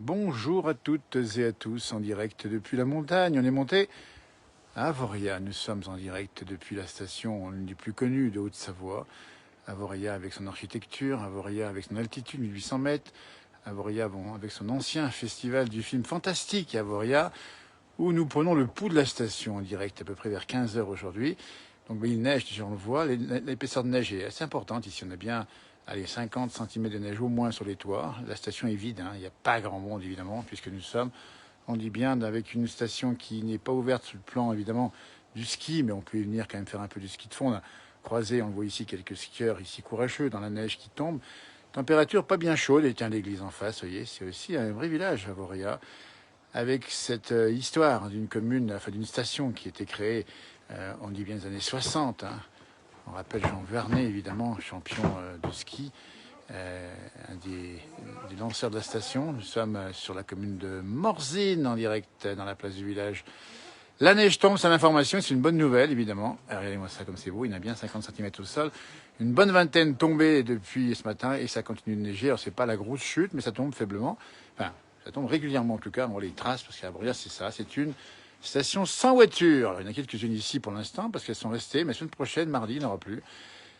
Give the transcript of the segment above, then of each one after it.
Bonjour à toutes et à tous en direct depuis la montagne. On est monté à Avoria. Nous sommes en direct depuis la station l'une des plus connues de Haute-Savoie. Avoria avec son architecture, Avoria avec son altitude, 1800 mètres. Avoria avec son ancien festival du film fantastique Avoria, où nous prenons le pouls de la station en direct à peu près vers 15 heures aujourd'hui. Donc il neige, déjà on le voit, l'épaisseur de neige est assez importante. Ici on a bien 50 cm de neige au moins sur les toits. La station est vide, il n'y a pas grand monde évidemment, puisque nous sommes, on dit bien, avec une station qui n'est pas ouverte sur le plan évidemment du ski, mais on peut y venir quand même faire un peu de ski de fond. On a croisé, on le voit ici, quelques skieurs ici courageux dans la neige qui tombe. Température pas bien chaude, et tiens l'église en face, vous voyez, c'est aussi un vrai village, Avoria, avec cette histoire d'une commune, enfin d'une station qui a été créée, on dit bien des années 60. On rappelle Jean Vernet, évidemment, champion de ski, un des lanceurs de la station. Nous sommes sur la commune de Morzine, en direct dans la place du village. La neige tombe, c'est l'information, c'est une bonne nouvelle, évidemment. Regardez-moi ça comme c'est beau, il y en a bien 50 cm au sol. Une bonne vingtaine tombée depuis ce matin et ça continue de neiger. Alors c'est pas la grosse chute, mais ça tombe faiblement. Enfin, ça tombe régulièrement en tout cas. On voit les traces, parce qu'à Avoria, c'est ça, c'est une station sans voiture. Alors, il y en a quelques-unes ici pour l'instant, parce qu'elles sont restées, mais la semaine prochaine, mardi, il n'y en aura plus.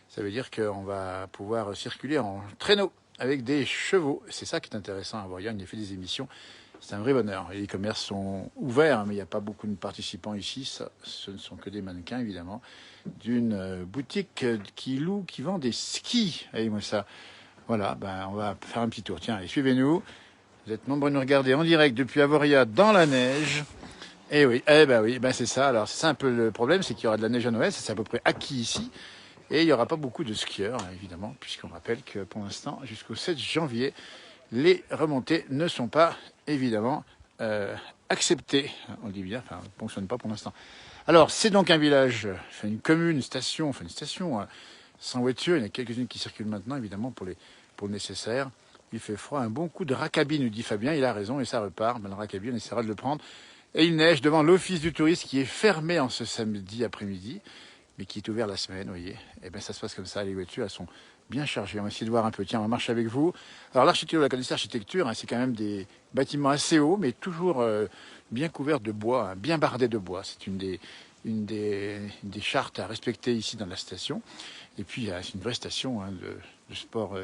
Ça veut dire qu'on va pouvoir circuler en traîneau avec des chevaux. C'est ça qui est intéressant à Avoria. On y a fait des émissions. C'est un vrai bonheur. Et les commerces sont ouverts, mais il n'y a pas beaucoup de participants ici. Ce ne sont que des mannequins, évidemment, d'une boutique qui vend des skis. Allez-moi ça. Voilà, on va faire un petit tour. Tiens, allez, suivez-nous. Vous êtes nombreux à nous regarder en direct depuis Avoria dans la neige. Eh oui, c'est ça. Alors, c'est ça un peu le problème, c'est qu'il y aura de la neige à Noël. C'est à peu près acquis ici. Et il n'y aura pas beaucoup de skieurs, évidemment, puisqu'on rappelle que pour l'instant, jusqu'au 7 janvier, les remontées ne sont pas, évidemment, acceptées. On dit bien, enfin, ne fonctionne pas pour l'instant. Alors, c'est donc un village, une commune, une station, sans voiture. Il y en a quelques-unes qui circulent maintenant, évidemment, pour le nécessaire. Il fait froid, un bon coup de raccabi, nous dit Fabien. Il a raison, et ça repart. Le raccabi, on essaiera de le prendre. Et il neige devant l'office du tourisme qui est fermé en ce samedi après-midi, mais qui est ouvert la semaine, vous voyez. Et bien ça se passe comme ça, les voitures, elles sont bien chargées. On va essayer de voir un peu. Tiens, on va marcher avec vous. Alors l'architecture, la connaissez, l'architecture, c'est quand même des bâtiments assez hauts, mais toujours bien couverts de bois, bien bardés de bois. C'est une des chartes à respecter ici dans la station. Et puis c'est une vraie station de sport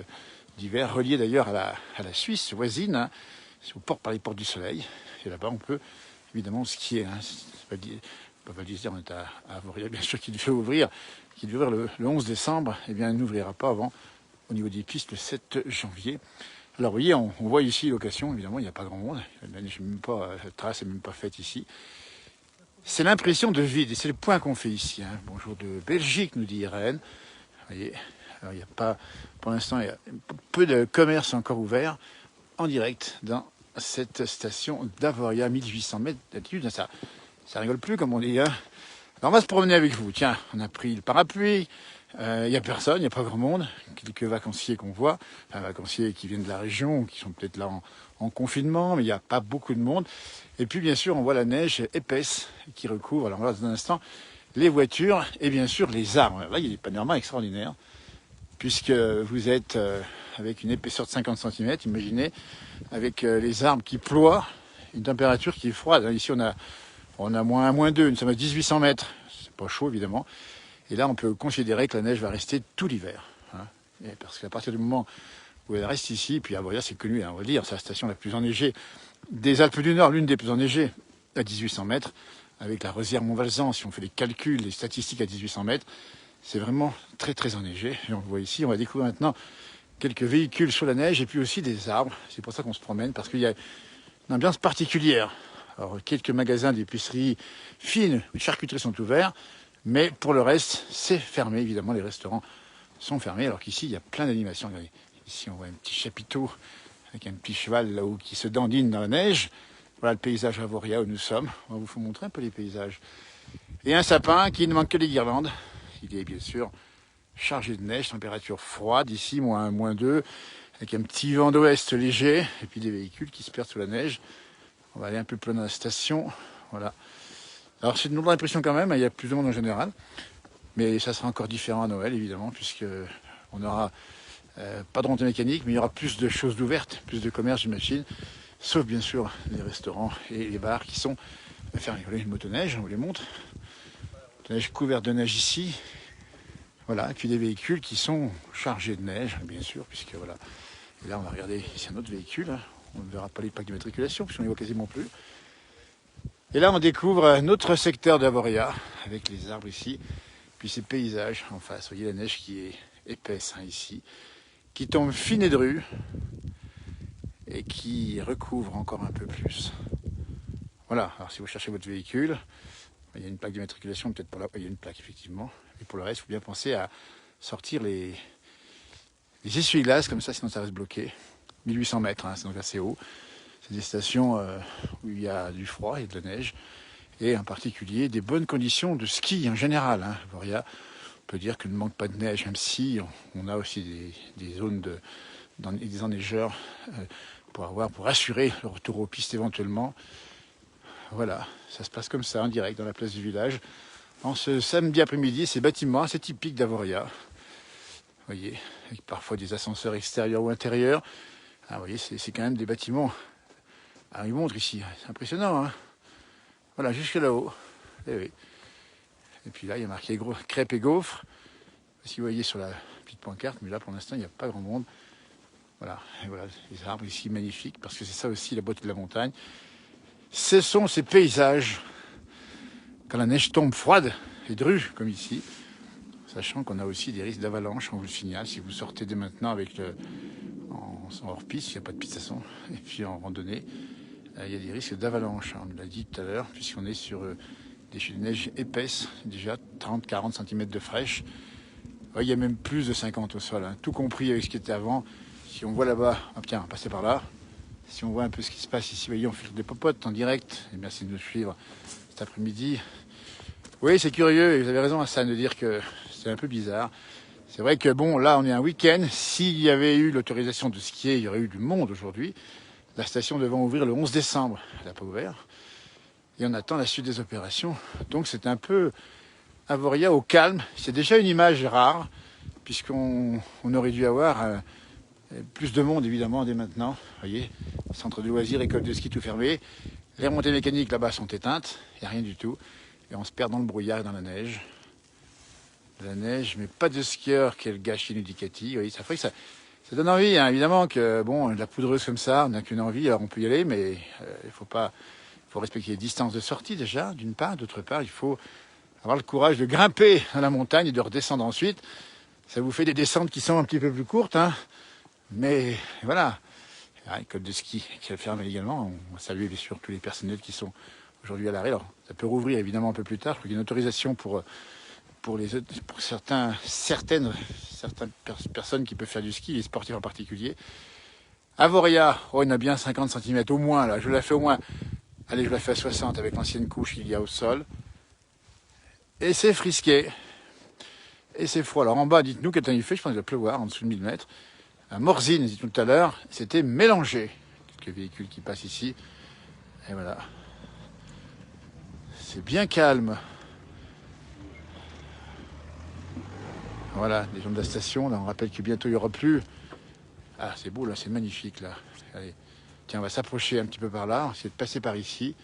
d'hiver, reliée d'ailleurs à la Suisse voisine, c'est par les portes du soleil. Et là-bas, on peut évidemment skier. C'est pas dit, Val d'Isère, on est à Avoria, bien sûr, qui devait ouvrir le 11 décembre. Eh bien, elle n'ouvrira pas avant, au niveau des pistes, le 7 janvier. Alors, vous voyez, on voit ici location, évidemment, il n'y a pas grand monde. La trace n'est même pas faite ici. C'est l'impression de vide, et c'est le point qu'on fait ici. Bonjour de Belgique, nous dit Irène. Vous voyez, alors, il n'y a pas, pour l'instant, il y a peu de commerces encore ouverts en direct dans cette station d'Avoria, 1800 mètres d'altitude. Ça rigole plus, comme on dit. Alors, on va se promener avec vous. Tiens, on a pris le parapluie. Il n'y a personne, il n'y a pas grand monde. Quelques vacanciers qu'on voit. Enfin, vacanciers qui viennent de la région, qui sont peut-être là en confinement, mais il n'y a pas beaucoup de monde. Et puis, bien sûr, on voit la neige épaisse qui recouvre, alors là, dans un instant, les voitures et bien sûr les arbres. Là, il y a des panoramas extraordinaires, puisque vous êtes avec une épaisseur de 50 cm, imaginez, avec les arbres qui ploient, une température qui est froide. Ici, on a moins 1, moins 2, nous sommes à 1800 mètres. C'est pas chaud, évidemment. Et là, on peut considérer que la neige va rester tout l'hiver. Parce qu'à partir du moment où elle reste ici, puis Avoria, c'est connu, on va le dire, c'est la station la plus enneigée des Alpes du Nord, l'une des plus enneigées, à 1800 mètres, avec la Rosière Montvalzan. Si on fait les calculs, les statistiques à 1800 mètres, c'est vraiment très, très enneigé. Et on le voit ici, on va découvrir maintenant quelques véhicules sur la neige et puis aussi des arbres. C'est pour ça qu'on se promène, parce qu'il y a une ambiance particulière. Alors, quelques magasins d'épicerie fine ou de charcuterie sont ouverts, mais pour le reste, c'est fermé. Évidemment, les restaurants sont fermés, alors qu'ici, il y a plein d'animations. Regardez, ici, on voit un petit chapiteau avec un petit cheval là-haut qui se dandine dans la neige. Voilà le paysage Avoria où nous sommes. On va vous montrer un peu les paysages. Et un sapin qui ne manque que les guirlandes. Il est bien sûr chargé de neige, température froide, ici, moins 1, moins 2, avec un petit vent d'ouest léger, et puis des véhicules qui se perdent sous la neige. On va aller un peu plus loin dans la station. Voilà. Alors c'est une autre impression quand même, il y a plus de monde en général. Mais ça sera encore différent à Noël, évidemment, puisqu'on n'aura pas de remontée mécanique, mais il y aura plus de choses ouvertes, plus de commerce, j'imagine. sauf bien sûr les restaurants et les bars qui sont fermés. Voilà une motoneige, on vous les montre. Motoneige couverte de neige ici. Voilà, et puis des véhicules qui sont chargés de neige, bien sûr, puisque voilà. Et là, on va regarder ici un autre véhicule. On ne verra pas les plaques d'immatriculation, puisqu'on ne les voit quasiment plus. Et là, on découvre un autre secteur d'Avoria, avec les arbres ici, puis ces paysages en face. Vous voyez la neige qui est épaisse ici, qui tombe fine et drue, et qui recouvre encore un peu plus. Voilà, alors si vous cherchez votre véhicule, il y a une plaque d'immatriculation, peut-être pour là, il y a une plaque effectivement. Et pour le reste, il faut bien penser à sortir les essuie-glaces, comme ça, sinon ça reste bloqué. 1800 mètres, c'est donc assez haut. C'est des stations où il y a du froid et de la neige, et en particulier des bonnes conditions de ski en général. Avoria, on peut dire qu'il ne manque pas de neige, même si on a aussi des zones des enneigeurs pour assurer le retour aux pistes éventuellement. Voilà, ça se passe comme ça, en direct, dans la place du village. En ce samedi après-midi, ces bâtiments assez typiques d'Avoria. Vous voyez, avec parfois des ascenseurs extérieurs ou intérieurs. Vous voyez, c'est quand même des bâtiments. Ah, il montre ici, c'est impressionnant. Voilà, jusque là-haut. Et, oui. Et puis là, il y a marqué crêpes et gaufres. Si vous voyez sur la petite pancarte, mais là, pour l'instant, il n'y a pas grand monde. Voilà, et voilà, les arbres ici magnifiques, parce que c'est ça aussi la beauté de la montagne. Ce sont ces paysages, quand la neige tombe froide et drue, comme ici, sachant qu'on a aussi des risques d'avalanche, on vous le signale, si vous sortez dès maintenant avec en hors-piste, il n'y a pas de piste à son, et puis en randonnée, il y a des risques d'avalanche, on l'a dit tout à l'heure, puisqu'on est sur des chutes de neige épaisses, déjà 30-40 cm de fraîche. Il y a même plus de 50 au sol, tout compris avec ce qui était avant. Si on voit là-bas, tiens, passer par là, si on voit un peu ce qui se passe ici, vous voyez, on filtre des popotes en direct, et merci de nous suivre cet après-midi. Oui, c'est curieux, et vous avez raison, Hassan, de dire que c'est un peu bizarre. C'est vrai que bon, là, on est un week-end. S'il y avait eu l'autorisation de skier, il y aurait eu du monde aujourd'hui. La station devant ouvrir le 11 décembre. Elle n'a pas ouvert. Et on attend la suite des opérations. Donc c'est un peu Avoria au calme. C'est déjà une image rare, puisqu'on aurait dû avoir plus de monde, évidemment, dès maintenant. Vous voyez, centre de loisirs, école de ski, tout fermé. Les remontées mécaniques là-bas sont éteintes. Il n'y a rien du tout. Et on se perd dans le brouillard et dans la neige. De la neige, mais pas de skieurs, quel gâchis Nudicati. Vous voyez, ça fait que ça donne envie, évidemment, que bon, de la poudreuse comme ça, on n'a qu'une envie, alors on peut y aller, mais il faut respecter les distances de sortie déjà, d'une part. D'autre part, il faut avoir le courage de grimper dans la montagne et de redescendre ensuite. Ça vous fait des descentes qui sont un petit peu plus courtes, mais voilà. École de ski qui est fermée également. On salue bien sûr tous les personnels qui sont aujourd'hui à l'arrêt. Alors, ça peut rouvrir évidemment un peu plus tard. Il y a une autorisation pour certaines personnes qui peuvent faire du ski, les sportifs en particulier. Avoria, il y en a bien 50 cm au moins, là. Je la fais au moins. Allez, je la fais à 60 avec l'ancienne couche qu'il y a au sol. Et c'est frisqué. Et c'est froid. Alors en bas, dites-nous quel temps il fait. Je pense qu'il va pleuvoir en dessous de 1000 mètres. À Morzine, dit tout à l'heure, c'était mélangé. Quelques véhicules qui passent ici. Et voilà. C'est bien calme. Voilà, les gens de la station. Là, on rappelle que bientôt il n'y aura plus. Ah, c'est beau là, c'est magnifique là. Allez. Tiens, on va s'approcher un petit peu par là. On va essayer de passer par ici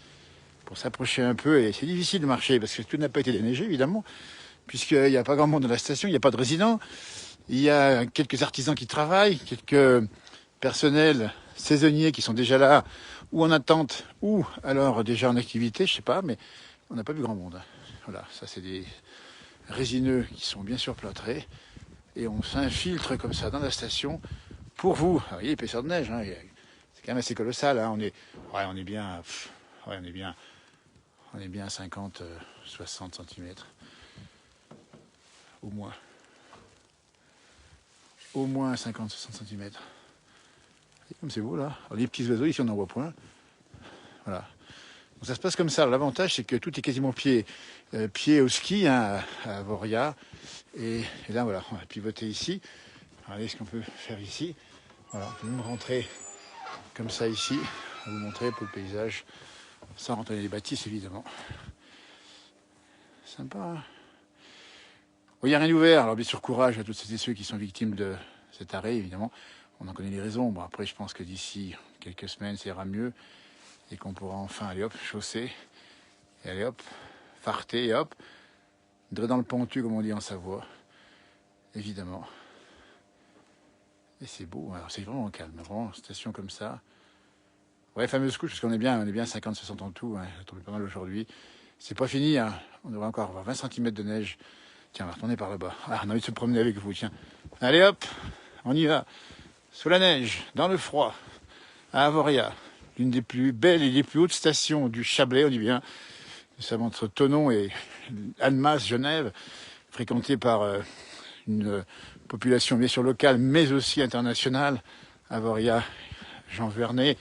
pour s'approcher un peu. Et c'est difficile de marcher parce que tout n'a pas été déneigé, évidemment, puisqu'il n'y a pas grand monde dans la station, il n'y a pas de résidents. Il y a quelques artisans qui travaillent, quelques personnels saisonniers qui sont déjà là, ou en attente, ou alors déjà en activité, je sais pas, mais on n'a pas vu grand monde. Voilà, ça c'est des résineux qui sont bien surplâtrés, et on s'infiltre comme ça dans la station pour vous. Vous voyez l'épaisseur de neige, c'est quand même assez colossal. On est bien, on est bien à 50, 60 cm, au moins. Au moins 50-60 cm. Comme c'est beau là. Alors, les petits oiseaux, ici on n'en voit point. Voilà. Donc ça se passe comme ça. L'avantage c'est que tout est quasiment pied au ski à Avoria. Et là voilà, on va pivoter ici. Regardez ce qu'on peut faire ici. Voilà, on peut même rentrer comme ça ici. On va vous montrer pour le paysage. Sans rentrer dans les bâtisses évidemment. Sympa. Il n'y a rien d'ouvert, alors bien sûr courage à toutes celles et ceux qui sont victimes de cet arrêt, évidemment. On en connaît les raisons. Bon, après, je pense que d'ici quelques semaines, ça ira mieux, et qu'on pourra enfin, aller hop, chausser, et aller hop, farter, et hop, dans le pentu, comme on dit en Savoie, évidemment. Et c'est beau, alors c'est vraiment calme, vraiment, station comme ça. Ouais, fameuse couche, parce qu'on est bien 50-60 en tout, hein, ça tombé pas mal aujourd'hui. C'est pas fini, hein. On devrait encore avoir 20 cm de neige. Tiens, on va retourner par là-bas. Ah, on a envie de se promener avec vous, tiens. Allez hop, on y va. Sous la neige, dans le froid, à Avoria, l'une des plus belles et des plus hautes stations du Chablais, on dit bien. Nous sommes entre Thonon et Annemasse, Genève, fréquentée par une population bien sûr locale, mais aussi internationale. Avoria, Jean Vernet,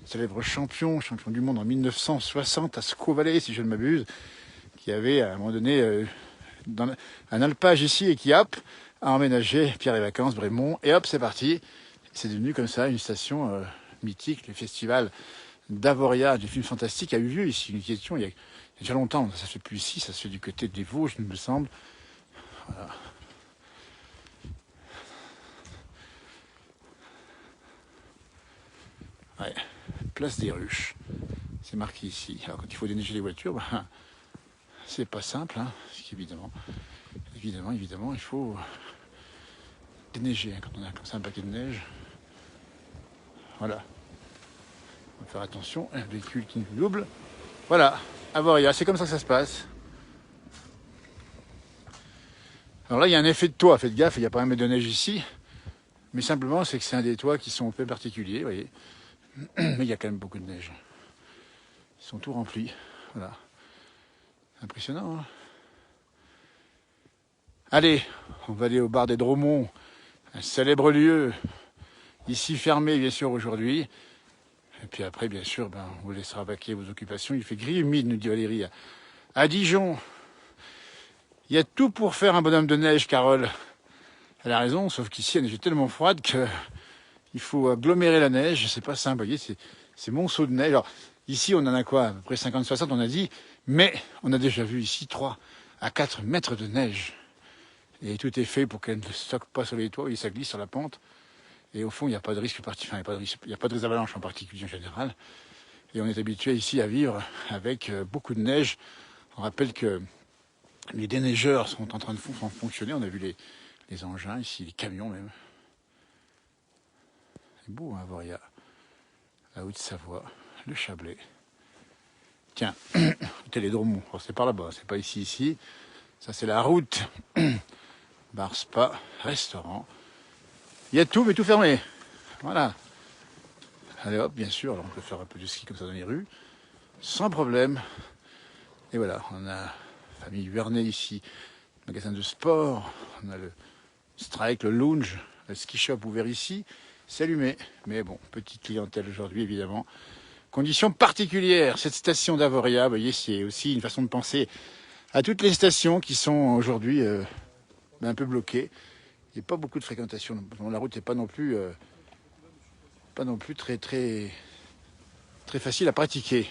célèbre champion du monde en 1960 à Squaw Valley, si je ne m'abuse, qui avait à un moment donné un alpage ici et qui, hop, a emménagé Pierre et Vacances, Brémont, et hop, c'est parti. C'est devenu comme ça une station mythique. Le festival d'Avoria, du film fantastique, a eu lieu ici. Une question il y a déjà longtemps, ça se fait plus ici, ça se fait du côté des Vosges, il me semble. Voilà. Ouais. Place des Ruches, c'est marqué ici. Alors quand il faut déneiger les voitures, ben, c'est pas simple, hein, parce qu'évidemment, il faut déneiger hein, quand on a comme ça un paquet de neige. Voilà. On va faire attention, un véhicule qui nous double. Voilà, Avoria, c'est comme ça que ça se passe. Alors là, il y a un effet de toit, faites gaffe, il n'y a pas un mètre de neige ici. Mais simplement, c'est que c'est un des toits qui sont un peu particuliers, vous voyez. Mais il y a quand même beaucoup de neige. Ils sont tout remplis. Voilà. Impressionnant, hein. Allez, on va aller au bar des Dromons, un célèbre lieu, ici fermé bien sûr aujourd'hui. Et puis après, bien sûr, ben, on vous laissera vaquer vos occupations. Il fait gris humide, nous dit Valérie. À Dijon, il y a tout pour faire un bonhomme de neige, Carole. Elle a raison, sauf qu'ici, elle est tellement froide qu'il faut agglomérer la neige. C'est pas simple, vous voyez, c'est monceau de neige. Alors, ici, on en a quoi? À peu près 50-60, on a dit. Mais on a déjà vu ici 3 à 4 mètres de neige. Et tout est fait pour qu'elle ne stocke pas sur les toits et ça glisse sur la pente. Et au fond, il n'y a pas de risque particulier, il n'y a pas de avalanches en particulier en général. Et on est habitué ici à vivre avec beaucoup de neige. On rappelle que les déneigeurs sont en train de fonctionner. On a vu les engins ici, les camions même. C'est beau à voir, il y a la Haute-Savoie, le Chablais. Tiens, Télé-Dromont, c'est par là-bas, c'est pas ici. Ça c'est la route. Bar, spa, restaurant. Il y a tout, mais tout fermé. Voilà. Allez hop, bien sûr, alors on peut faire un peu de ski comme ça dans les rues, sans problème. Et voilà, on a famille Vernet ici, magasin de sport, on a le strike, le lounge, le ski shop ouvert ici, c'est allumé. Mais bon, petite clientèle aujourd'hui évidemment. Conditions particulières, cette station d'Avoria, vous voyez, c'est aussi une façon de penser à toutes les stations qui sont aujourd'hui un peu bloquées. Il n'y a pas beaucoup de fréquentation, la route n'est pas non plus très facile à pratiquer.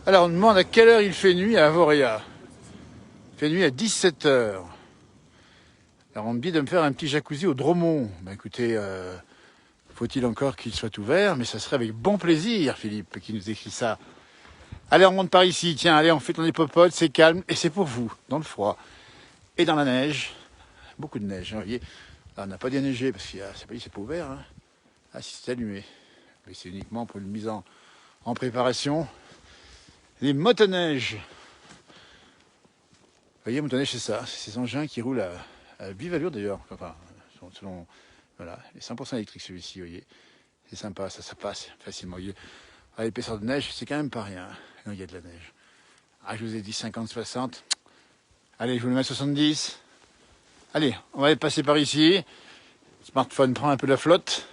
Alors on demande à quelle heure il fait nuit à Avoria. Il fait nuit à 17h. Alors on me dit de me faire un petit jacuzzi au Dromont. Ben écoutez, faut-il encore qu'il soit ouvert, mais ça serait avec bon plaisir, Philippe, qui nous écrit ça. Allez, on monte par ici, tiens, allez, on fait ton popote, c'est calme, et c'est pour vous, dans le froid. Et dans la neige, beaucoup de neige, hein, vous voyez. Là, on n'a pas déneigé, parce que c'est pas ouvert. Hein. Ah, si, c'est allumé. Mais c'est uniquement pour une mise en préparation. Les motoneiges. Vous voyez, motoneige, c'est ça. C'est ces engins qui roulent à vive allure, d'ailleurs. Enfin, selon... Voilà, il est 100% électrique, celui-ci, vous voyez. C'est sympa, ça passe facilement. À l'épaisseur de neige, c'est quand même pas rien. Non, il y a de la neige. Ah, je vous ai dit 50-60. Allez, je vous le mets à 70. Allez, on va passer par ici. Le smartphone prend un peu la flotte.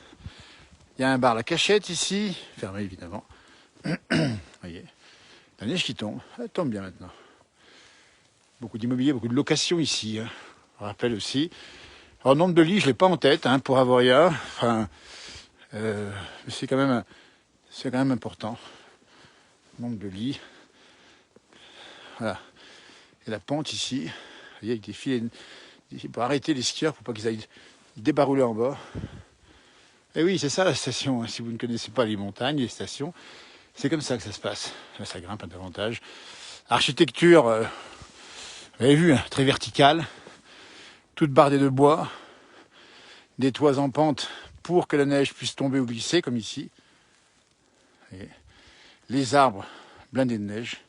Il y a un bar La Cachette ici, fermé évidemment. Vous voyez, la neige qui tombe. Elle tombe bien maintenant. Beaucoup d'immobilier, beaucoup de locations ici. Hein. On rappelle aussi. Alors, nombre de lits, je ne l'ai pas en tête hein, pour Avoria. Enfin, c'est quand même important. Nombre de lits. Voilà. Et la pente ici, vous voyez, avec des filets pour arrêter les skieurs pour pas qu'ils aillent débarouler en bas. Et oui, c'est ça la station. Si vous ne connaissez pas les montagnes, les stations, c'est comme ça que ça se passe. Là, ça grimpe davantage. Architecture, vous avez vu, hein, très verticale, toute bardée de bois, des toits en pente pour que la neige puisse tomber ou glisser, comme ici. Et les arbres blindés de neige.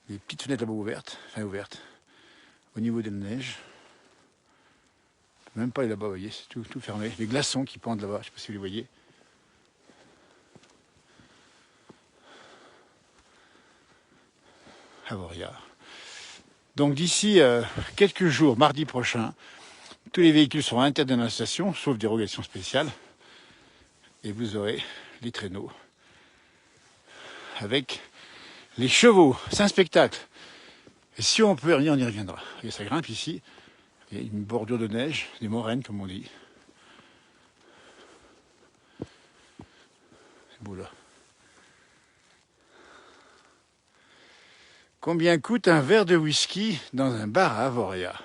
Les petites fenêtres là-bas ouvertes, au niveau de la neige. On peut même pas aller là-bas, vous voyez, c'est tout fermé. Les glaçons qui pendent là-bas, je ne sais pas si vous les voyez. Avoria. Donc d'ici quelques jours, mardi prochain, tous les véhicules seront interdits dans la station, sauf dérogation spéciale. Et vous aurez les traîneaux avec les chevaux. C'est un spectacle. Et si on peut revenir, on y reviendra. Et ça grimpe ici. Il y a une bordure de neige, des moraines comme on dit. C'est beau là. Combien coûte un verre de whisky dans un bar à Avoria?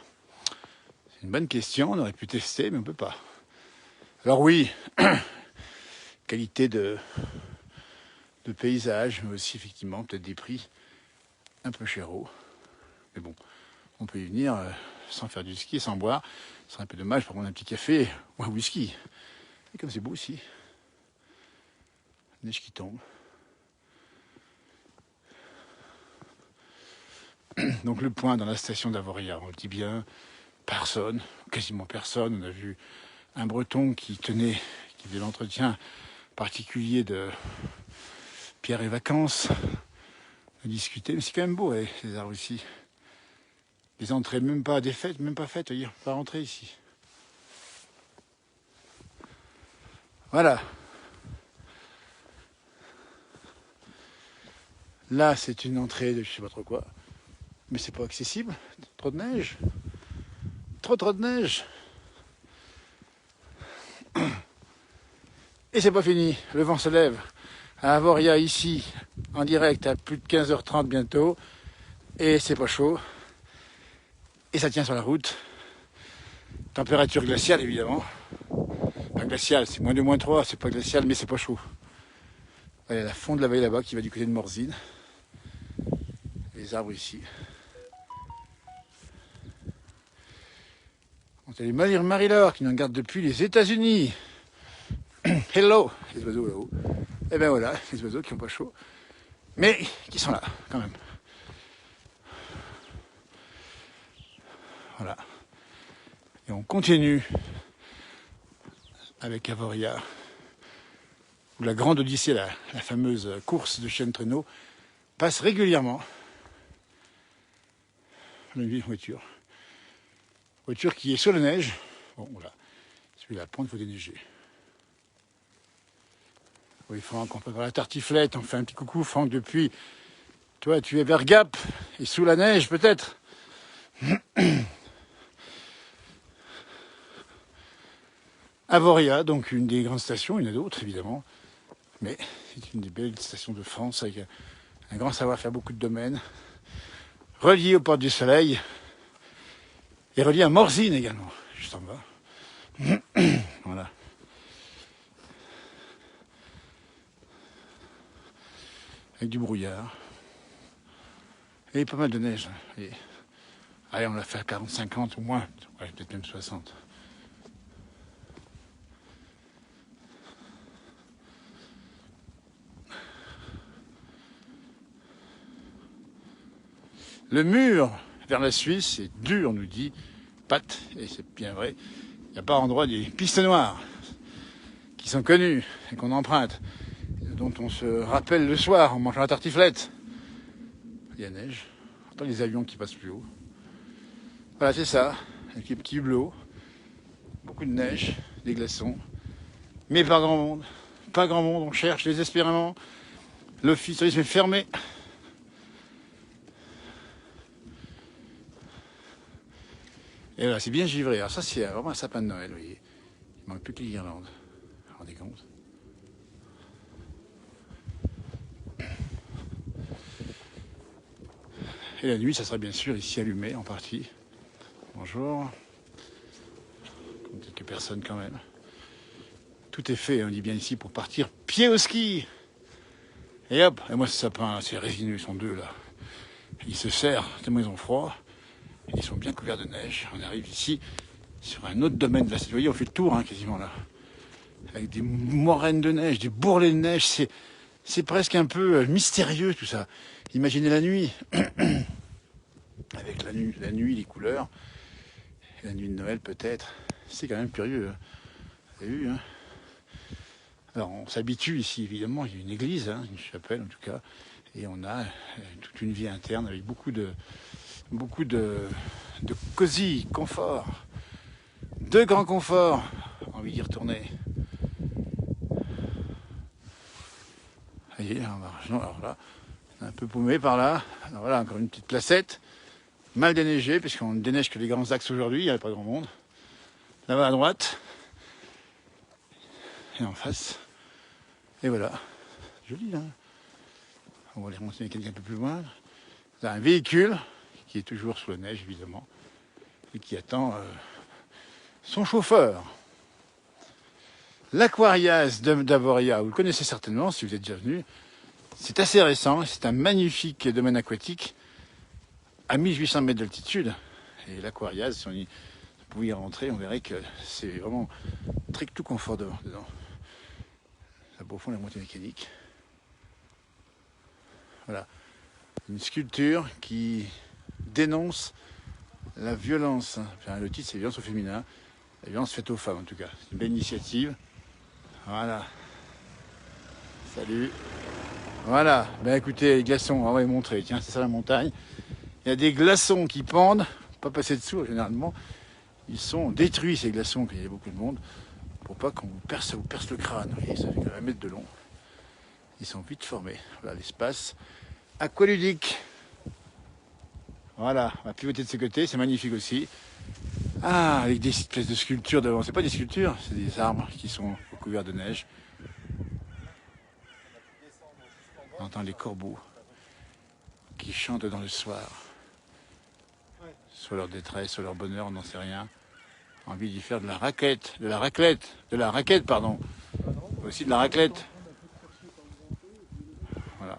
C'est une bonne question, on aurait pu tester, mais on ne peut pas. Alors oui, qualité de paysage, mais aussi effectivement peut-être des prix un peu chéraux. Mais bon, on peut y venir sans faire du ski, sans boire. Ce serait un peu dommage pour prendre un petit café ou un whisky. Et comme c'est beau aussi. Neige qui tombe. Donc le point dans la station d'Avoria, on le dit bien, personne, quasiment personne. On a vu un Breton qui faisait l'entretien particulier de Pierre et Vacances, à discuter. Mais c'est quand même beau, les arbres ici. Les entrées même pas faites, voyez, pas rentrer ici. Voilà. Là, c'est une entrée de je sais pas trop quoi. Mais c'est pas accessible. Trop de neige. Trop de neige. Et c'est pas fini. Le vent se lève. À Avoria ici, en direct à plus de 15h30 bientôt. Et c'est pas chaud. Et ça tient sur la route. Température glaciale évidemment. Pas glaciale, c'est moins 2, moins 3, c'est pas glacial, mais c'est pas chaud. Il y a la fond de la vallée là-bas qui va du côté de Morzine. Les arbres ici. On a les Marie-Laure qui nous regardent depuis les États-Unis. Hello, les oiseaux là-haut. Et ben voilà, les oiseaux qui n'ont pas chaud, mais qui sont là quand même. Voilà. Et on continue avec Avoria, où la grande Odyssée, la fameuse course de chien de traîneau, passe régulièrement. On a une voiture. Voiture qui est sur la neige. Bon, voilà. Celui-là, il faut déneiger. Oui, Franck, on prépare la tartiflette, on fait un petit coucou, Franck, depuis. Toi, tu es vers Gap, et sous la neige, peut-être. Avoria, donc une des grandes stations, il y en a d'autres, évidemment. Mais c'est une des belles stations de France, avec un grand savoir-faire, beaucoup de domaines. Relié aux Portes du Soleil, et relié à Morzine également, juste en bas. Voilà. Avec du brouillard. Et pas mal de neige. Et... allez, on l'a fait à 40-50 au moins. Ouais, peut-être même 60. Le mur vers la Suisse est dur, on nous dit. Pat, et c'est bien vrai. Il n'y a pas endroit des pistes noires qui sont connues et qu'on emprunte, dont on se rappelle le soir en mangeant la tartiflette. Il y a neige. On entend les avions qui passent plus haut. Voilà, c'est ça. Avec les petits hublots. Beaucoup de neige, des glaçons. Mais pas grand monde. Pas grand monde. On cherche désespérément. L'office est fermé. Et voilà, c'est bien givré. Alors ça, c'est vraiment un sapin de Noël, vous voyez. Il manque plus que les guirlandes. Vous vous rendez compte? Et la nuit, ça sera bien sûr ici allumé en partie. Bonjour. Comme quelques personnes quand même. tout est fait, on dit bien ici, pour partir pied au ski. Et hop, et moi ce sapin, c'est résineux, ils sont deux là. Ils se serrent, tellement ils ont froid. Ils sont bien couverts de neige. On arrive ici sur un autre domaine de la... Vous voyez, on fait le tour quasiment là. Avec des moraines de neige, des bourrelets de neige. C'est presque un peu mystérieux tout ça. Imaginez la nuit. Avec la nuit, les couleurs. Et la nuit de Noël peut-être. C'est quand même curieux. Hein. Vous avez vu, hein? Alors on s'habitue ici évidemment. Il y a une église, hein, une chapelle en tout cas. Et on a toute une vie interne avec beaucoup de cosy, confort. De grand confort. Envie d'y retourner. Vous voyez, alors là, un peu paumé par là. Alors voilà, encore une petite placette. Mal déneigée, puisqu'on ne déneige que les grands axes aujourd'hui, il n'y avait pas grand monde. Là-bas à droite. Et en face. Et voilà. Joli, là. On va aller remonter quelqu'un un peu plus loin. Là, un véhicule qui est toujours sous la neige, évidemment, et qui attend son chauffeur. L'Aquarias d'Avoria, vous le connaissez certainement si vous êtes déjà venu. C'est assez récent, c'est un magnifique domaine aquatique à 1800 mètres d'altitude. Et l'Aquarias, si vous pouvez y rentrer, on verrait que c'est vraiment très tout confort dedans. Là, au fond, la montée mécanique. Voilà. Une sculpture qui dénonce la violence. Enfin, le titre, c'est violence au féminin. La violence faite aux femmes, en tout cas. C'est une belle initiative. Voilà. Salut. Voilà. Ben écoutez, les glaçons, on va les montrer. Tiens, c'est ça la montagne. Il y a des glaçons qui pendent. Pas passer dessous, généralement. Ils sont détruits, ces glaçons, quand il y a beaucoup de monde. Pour pas qu'on ça vous perce le crâne. Vous voyez, ça fait quand même 1 mètre de long. Ils sont vite formés. Voilà l'espace aqualudique. Voilà, on va pivoter de ce côté, c'est magnifique aussi. Ah, avec des espèces de sculptures devant. C'est pas des sculptures, c'est des arbres qui sont recouverts de neige. On entend les corbeaux qui chantent dans le soir. Soit leur détresse, soit leur bonheur, on n'en sait rien. Envie d'y faire de la raquette, pardon. Aussi de la raclette. Voilà.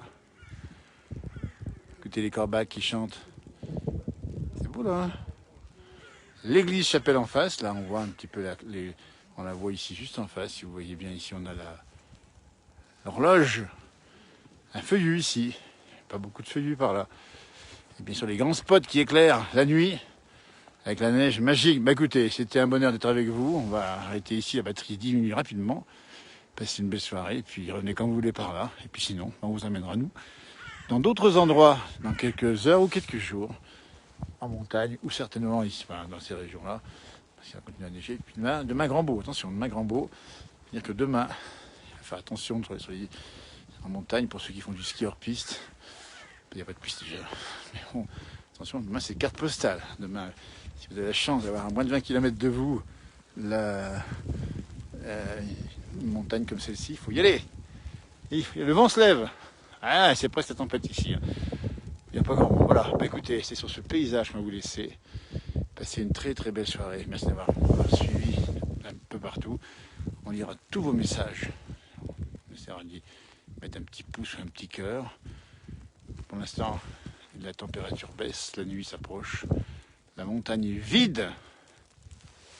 Écoutez les corbacs qui chantent. C'est beau là, hein? L'église chapelle en face, là on voit un petit peu on la voit ici juste en face, si vous voyez bien ici on a l'horloge, un feuillu ici, pas beaucoup de feuillus par là, et bien sûr les grands spots qui éclairent la nuit, avec la neige magique. Bah écoutez, c'était un bonheur d'être avec vous, on va arrêter ici, la batterie diminue rapidement, passez une belle soirée, et puis revenez quand vous voulez par là, et puis sinon on vous amènera nous dans d'autres endroits, dans quelques heures ou quelques jours, en montagne, ou certainement ici, enfin, dans ces régions-là, parce qu'il va continuer à neiger. Et puis demain grand beau, attention, demain grand beau. C'est-à-dire que demain, il faut faire attention en montagne pour ceux qui font du ski hors piste. Il n'y a pas de piste déjà. Mais bon, attention, demain c'est carte postale. Demain, si vous avez la chance d'avoir à moins de 20 km de vous une montagne comme celle-ci, il faut y aller. Et le vent se lève. Ah, c'est presque la tempête ici. Il n'y a pas grand monde. Voilà, bah écoutez, c'est sur ce paysage qu'on va vous laisser. Passez une très très belle soirée. Merci d'avoir suivi un peu partout. On lira tous vos messages. On essaiera de mettre un petit pouce ou un petit cœur. Pour l'instant, la température baisse, la nuit s'approche. La montagne est vide.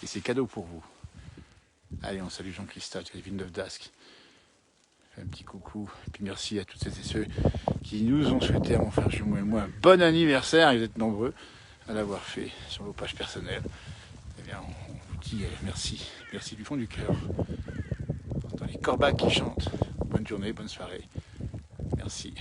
Et c'est cadeau pour vous. Allez, on salue Jean-Christophe, Villeneuve d'Ascq. Un petit coucou, et puis merci à toutes celles et ceux qui nous ont souhaité à mon frère jumeau et moi un bon anniversaire, et vous êtes nombreux à l'avoir fait sur vos pages personnelles. Eh bien, on vous dit merci, merci du fond du cœur. On entend les corbacs qui chantent. Bonne journée, bonne soirée, merci.